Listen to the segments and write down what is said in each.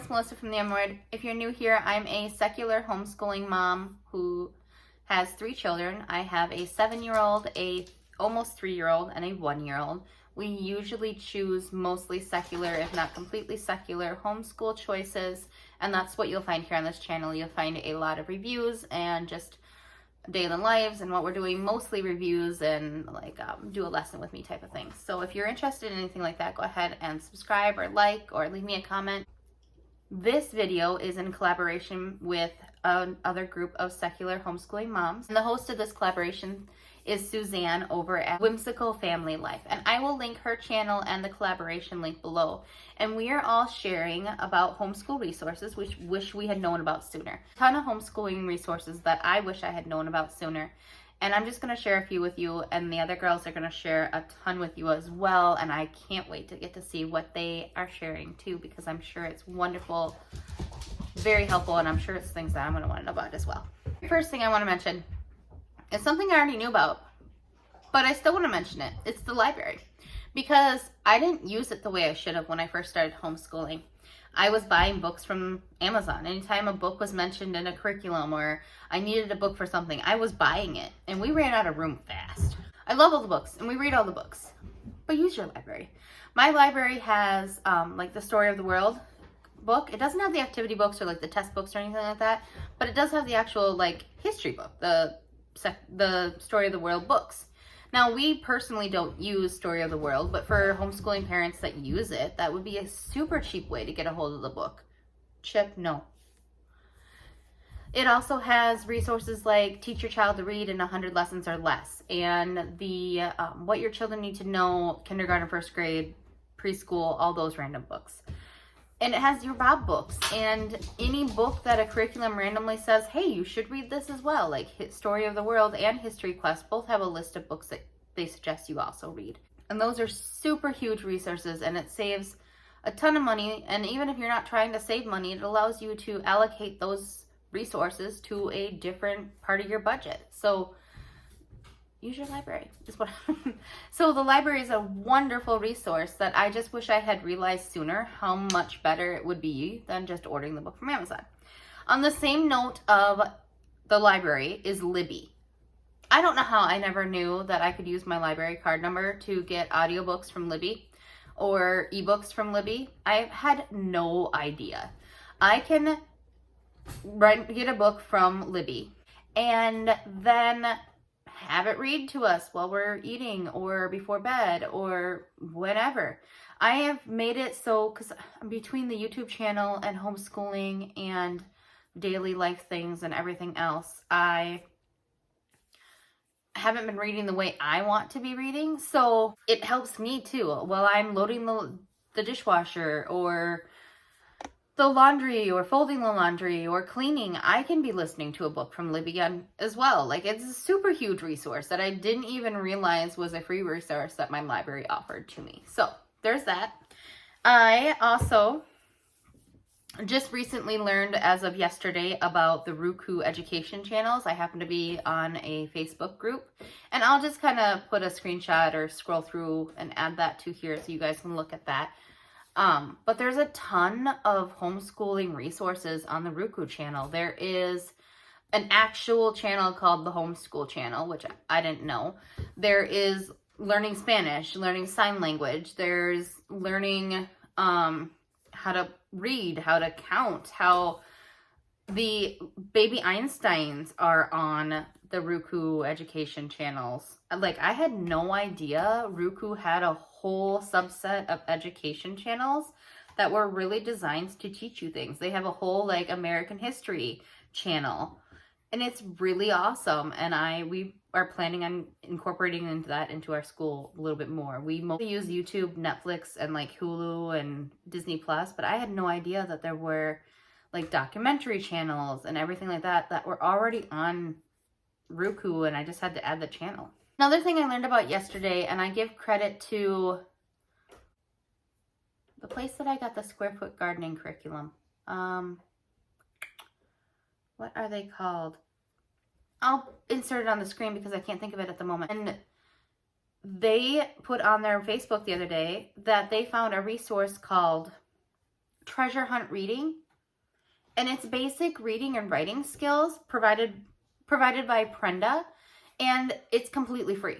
it's Melissa from the M Word. If you're new here, I'm a secular homeschooling mom who has 3 children. I have a 7-year-old, a almost 3-year-old, and a 1-year-old. We usually choose mostly secular, if not completely secular, homeschool choices, and that's what you'll find here on this channel. You'll find a lot of reviews and just daily lives and what we're doing, mostly reviews and like do a lesson with me type of thing. So if you're interested in anything like that, go ahead and subscribe or like or leave me a comment. This video is in collaboration with another group of secular homeschooling moms. And the host of this collaboration is Suzanne over at Whimsical Family Life. And I will link her channel and the collaboration link below. And we are all sharing about homeschool resources, which wish we had known about sooner. A ton of homeschooling resources that I wish I had known about sooner. And I'm just going to share a few with you, and the other girls are going to share a ton with you as well. And I can't wait to get to see what they are sharing too, because I'm sure it's wonderful, very helpful, and I'm sure it's things that I'm going to want to know about as well. First thing I want to mention is something I already knew about, but I still want to mention it. It's the library, because I didn't use it the way I should have when I first started homeschooling. I was buying books from Amazon. Anytime a book was mentioned in a curriculum or I needed a book for something, I was buying it, and we ran out of room fast. I love all the books and we read all the books, but use your library. My library has like the Story of the World book. It doesn't have the activity books or like the test books or anything like that, but it does have the actual like history book, the Story of the World books. Now, we personally don't use Story of the World, but for homeschooling parents that use it, that would be a super cheap way to get a hold of the book. Chip, no. It also has resources like Teach Your Child to Read in 100 Lessons or Less, and the What Your Children Need to Know, kindergarten, first grade, preschool, all those random books. And it has your Bob books and any book that a curriculum randomly says, hey, you should read this as well. Like Story of the World and History Quest both have a list of books that they suggest you also read. And those are super huge resources, and it saves a ton of money. And even if you're not trying to save money, it allows you to allocate those resources to a different part of your budget. So use your library is what so the library is a wonderful resource that I just wish I had realized sooner how much better it would be than just ordering the book from Amazon. On the same note of the library is Libby. I don't know how I never knew that I could use my library card number to get audiobooks from Libby or ebooks from Libby. I had no idea. I can get a book from Libby and then have it read to us while we're eating or before bed or whenever. I have made it so, because between the YouTube channel and homeschooling and daily life things and everything else, I haven't been reading the way I want to be reading. So it helps me too. While I'm loading the dishwasher or the laundry or folding the laundry or cleaning, I can be listening to a book from Libby as well. Like, it's a super huge resource that I didn't even realize was a free resource that my library offered to me. So there's that. I also just recently learned as of yesterday about the Ruku education channels. I happen to be on a Facebook group, and I'll just kind of put a screenshot or scroll through and add that to here so you guys can look at that. But there's a ton of homeschooling resources on the Roku channel. There is an actual channel called the Homeschool channel, which I didn't know. There is learning Spanish, learning sign language. There's learning how to read, how to count, how the baby Einsteins are on the Ruku education channels. Like, I had no idea Ruku had a whole subset of education channels that were really designed to teach you things. They have a whole like American history channel, and it's really awesome. And we are planning on incorporating that into our school a little bit more. We mostly use YouTube, Netflix, and like Hulu and Disney Plus, but I had no idea that there were like documentary channels and everything like that were already on Roku, and I just had to add the channel. Another thing I learned about yesterday, and I give credit to the place that I got the square foot gardening curriculum. What are they called? I'll insert it on the screen because I can't think of it at the moment. And they put on their Facebook the other day that they found a resource called treasure hunt reading, and it's basic reading and writing skills provided by Prenda, and it's completely free.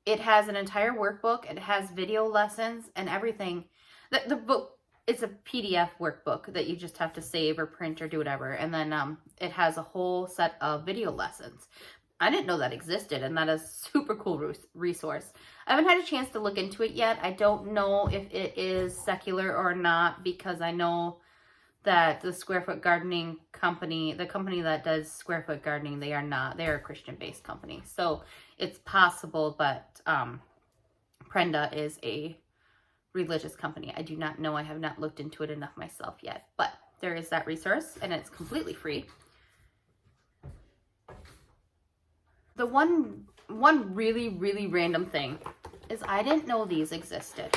It has an entire workbook, it has video lessons and everything. The book is a PDF workbook that you just have to save or print or do whatever, and then it has a whole set of video lessons. I didn't know that existed, and that is a super cool resource. I haven't had a chance to look into it yet. I don't know if it is secular or not, because I know that the Square Foot Gardening company, the company that does Square Foot Gardening, they are not. They are a Christian-based company. So it's possible, but Prenda is a religious company. I do not know. I have not looked into it enough myself yet. But there is that resource, and it's completely free. The one really, really random thing is I didn't know these existed.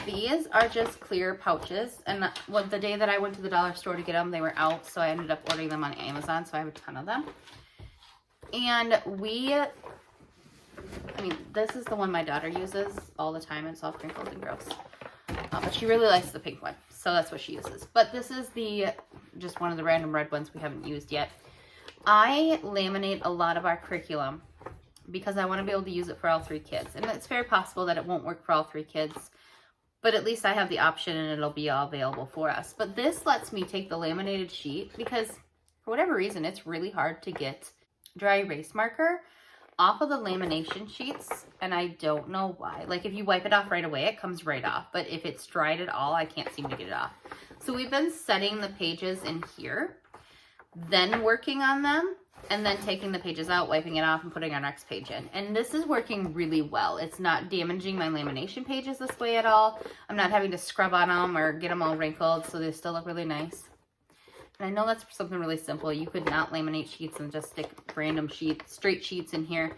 These are just clear pouches, and the day that I went to the dollar store to get them, they were out, so I ended up ordering them on Amazon, so I have a ton of them. And this is the one my daughter uses all the time. It's all crinkled and gross. But she really likes the pink one, so that's what she uses. But this is just one of the random red ones we haven't used yet. I laminate a lot of our curriculum because I want to be able to use it for all 3 kids. And it's very possible that it won't work for all 3 kids, but at least I have the option and it'll be all available for us. But this lets me take the laminated sheet because for whatever reason, it's really hard to get dry erase marker off of the lamination sheets, and I don't know why. Like if you wipe it off right away, it comes right off, but if it's dried at all, I can't seem to get it off. So we've been setting the pages in here, then working on them, and then taking the pages out, wiping it off, and putting our next page in. And this is working really well. It's not damaging my lamination pages this way at all. I'm not having to scrub on them or get them all wrinkled, so they still look really nice. And I know that's something really simple. You could not laminate sheets and just stick random sheets, straight sheets in here.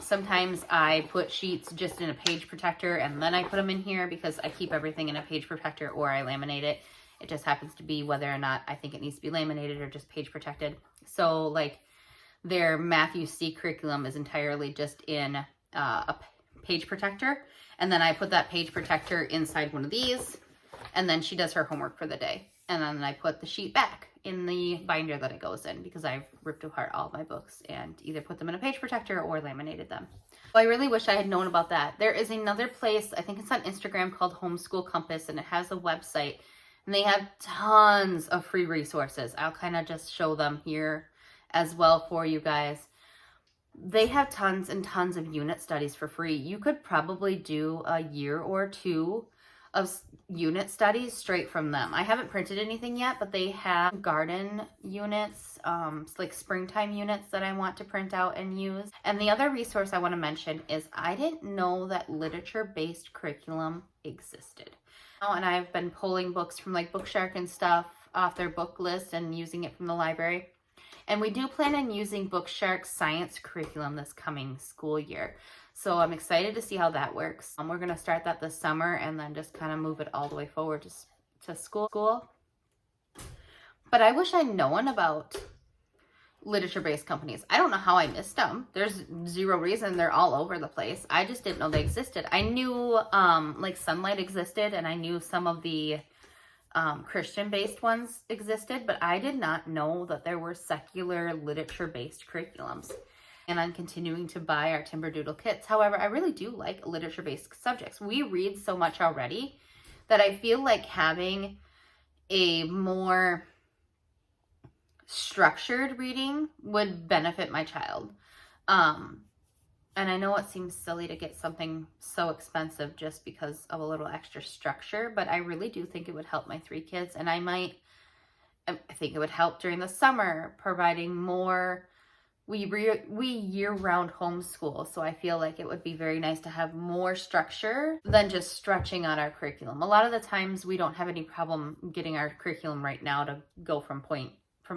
Sometimes I put sheets just in a page protector and then I put them in here because I keep everything in a page protector or I laminate it. It just happens to be whether or not I think it needs to be laminated or just page protected. So like their Matthew C curriculum is entirely just in a page protector. And then I put that page protector inside one of these, and then she does her homework for the day. And then I put the sheet back in the binder that it goes in because I've ripped apart all my books and either put them in a page protector or laminated them. So I really wish I had known about that. There is another place, I think it's on Instagram, called Homeschool Compass, and it has a website. And they have tons of free resources. I'll kind of just show them here as well for you guys. They have tons and tons of unit studies for free. You could probably do a year or 2 of unit studies straight from them. I haven't printed anything yet, but they have garden units, like springtime units that I want to print out and use. And the other resource I want to mention is I didn't know that literature-based curriculum existed. And I've been pulling books from like Bookshark and stuff off their book list and using it from the library. And we do plan on using Bookshark's science curriculum this coming school year. So I'm excited to see how that works. We're going to start that this summer and then just kind of move it all the way forward to school. But I wish I'd known about literature-based companies. I don't know how I missed them. There's zero reason. They're all over the place. I just didn't know they existed. I knew like Sunlight existed, and I knew some of the Christian-based ones existed, but I did not know that there were secular literature-based curriculums. And I'm continuing to buy our Timberdoodle kits. However, I really do like literature-based subjects. We read so much already that I feel like having a more structured reading would benefit my child. And I know it seems silly to get something so expensive just because of a little extra structure, but I really do think it would help my 3 kids. And I think it would help during the summer, providing more. We year-round homeschool, so I feel like it would be very nice to have more structure than just stretching out our curriculum. A lot of the times we don't have any problem getting our curriculum right now to go from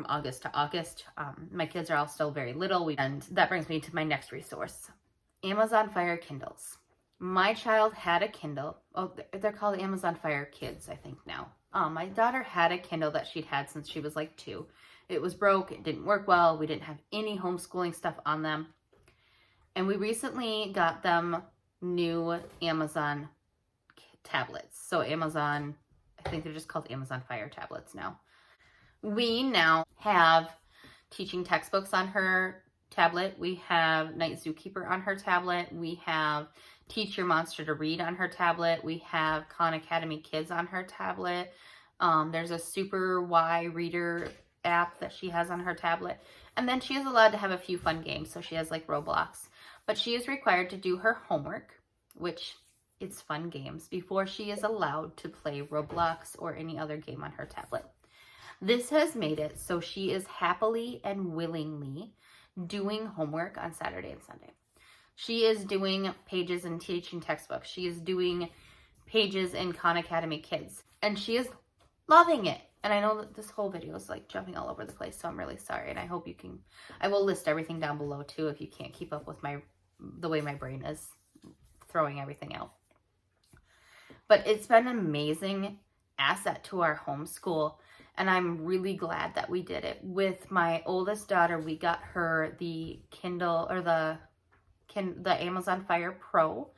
August to August. My kids are all still very little, and that brings me to my next resource. Amazon Fire Kindles. My child had a Kindle. Oh, they're called Amazon Fire Kids, I think now. My daughter had a Kindle that she'd had since she was like 2. It was broke. It didn't work well. We didn't have any homeschooling stuff on them. And we recently got them new Amazon tablets. So Amazon, I I think they're just called Amazon Fire tablets now. We now have teaching textbooks on her tablet. We have Night Zookeeper on her tablet. We have Teach Your Monster to Read on her tablet. We have Khan Academy Kids on her tablet. There's a Super Y Reader app that she has on her tablet. And then she is allowed to have a few fun games. So she has like Roblox. But she is required to do her homework, which it's fun games, before she is allowed to play Roblox or any other game on her tablet. This has made it so she is happily and willingly doing homework on Saturday and Sunday. She is doing pages in teaching textbooks. She is doing pages in Khan Academy Kids. And she is loving it. And I know that this whole video is like jumping all over the place, so I'm really sorry. And I hope you can, I will list everything down below too if you can't keep up with the way my brain is throwing everything out. But it's been an amazing asset to our homeschool. And I'm really glad that we did it. With my oldest daughter, we got her the Kindle, or the Amazon Fire Pro.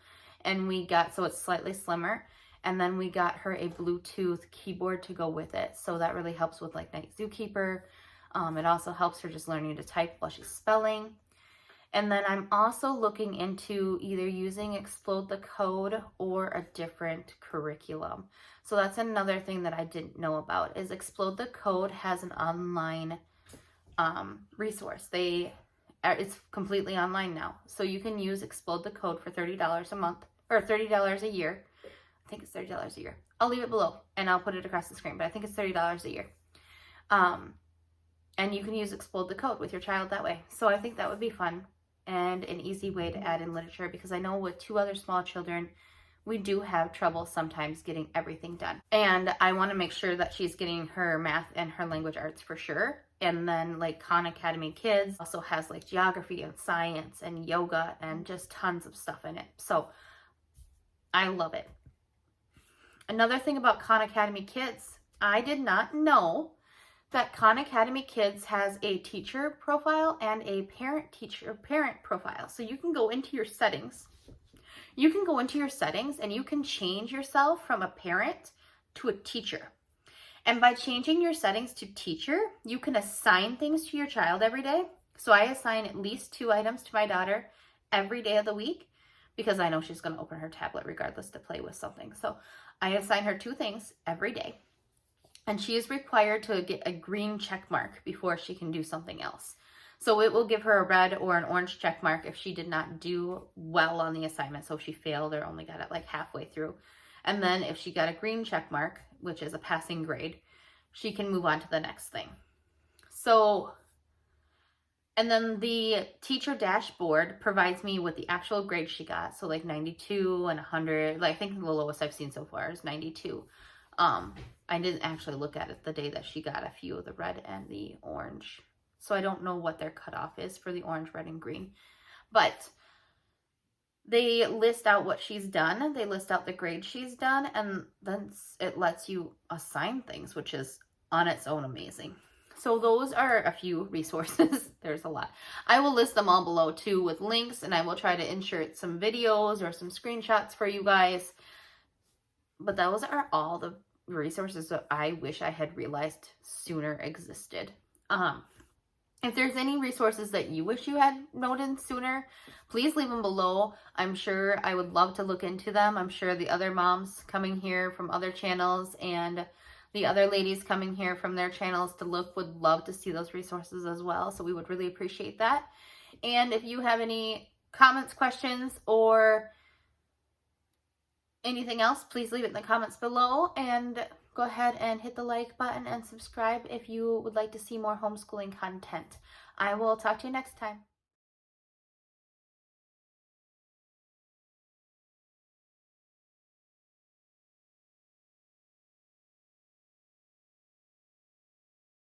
And we got, so it's slightly slimmer. And then we got her a Bluetooth keyboard to go with it. So that really helps with like Night Zookeeper. It also helps her just learning to type while she's spelling. And then I'm also looking into either using Explode the Code or a different curriculum. So that's another thing that I didn't know about, is Explode the Code has an online resource. It's completely online now. So you can use Explode the Code for $30 a month, or $30 a year. I think it's $30 a year. I'll leave it below and I'll put it across the screen, but I think it's $30 a year. And you can use Explode the Code with your child that way. So I think that would be fun and an easy way to add in literature, because I know with 2 other small children, we do have trouble sometimes getting everything done. And I want to make sure that she's getting her math and her language arts for sure. And then like Khan Academy Kids also has like geography and science and yoga and just tons of stuff in it. So I love it. Another thing about Khan Academy Kids, I did not know that Khan Academy Kids has a teacher profile and a parent profile. So you can go into your settings. You can go into your settings and you can change yourself from a parent to a teacher. And by changing your settings to teacher, you can assign things to your child every day. So I assign at least 2 items to my daughter every day of the week, because I know she's going to open her tablet regardless to play with something. So I assign her 2 things every day. And she is required to get a green check mark before she can do something else. So it will give her a red or an orange check mark if she did not do well on the assignment. So if she failed or only got it like halfway through. And then if she got a green check mark, which is a passing grade, she can move on to the next thing. So, and then the teacher dashboard provides me with the actual grade she got. So like 92 and 100, like I think the lowest I've seen so far is 92. I didn't actually look at it the day that she got a few of the red and the orange. So I don't know what their cutoff is for the orange, red, and green. But they list out what she's done. They list out the grade she's done. And then it lets you assign things, which is on its own amazing. So those are a few resources. There's a lot. I will list them all below too with links. And I will try to insert some videos or some screenshots for you guys. But those are all the resources that I wish I had realized sooner existed. If there's any resources that you wish you had noted sooner, please leave them below. I'm sure I would love to look into them. I'm sure the other moms coming here from other channels and the other ladies coming here from their channels to look would love to see those resources as well. So we would really appreciate that. And if you have any comments, questions, or anything else, please leave it in the comments below, and go ahead and hit the like button and subscribe if you would like to see more homeschooling content. I will talk to you next time.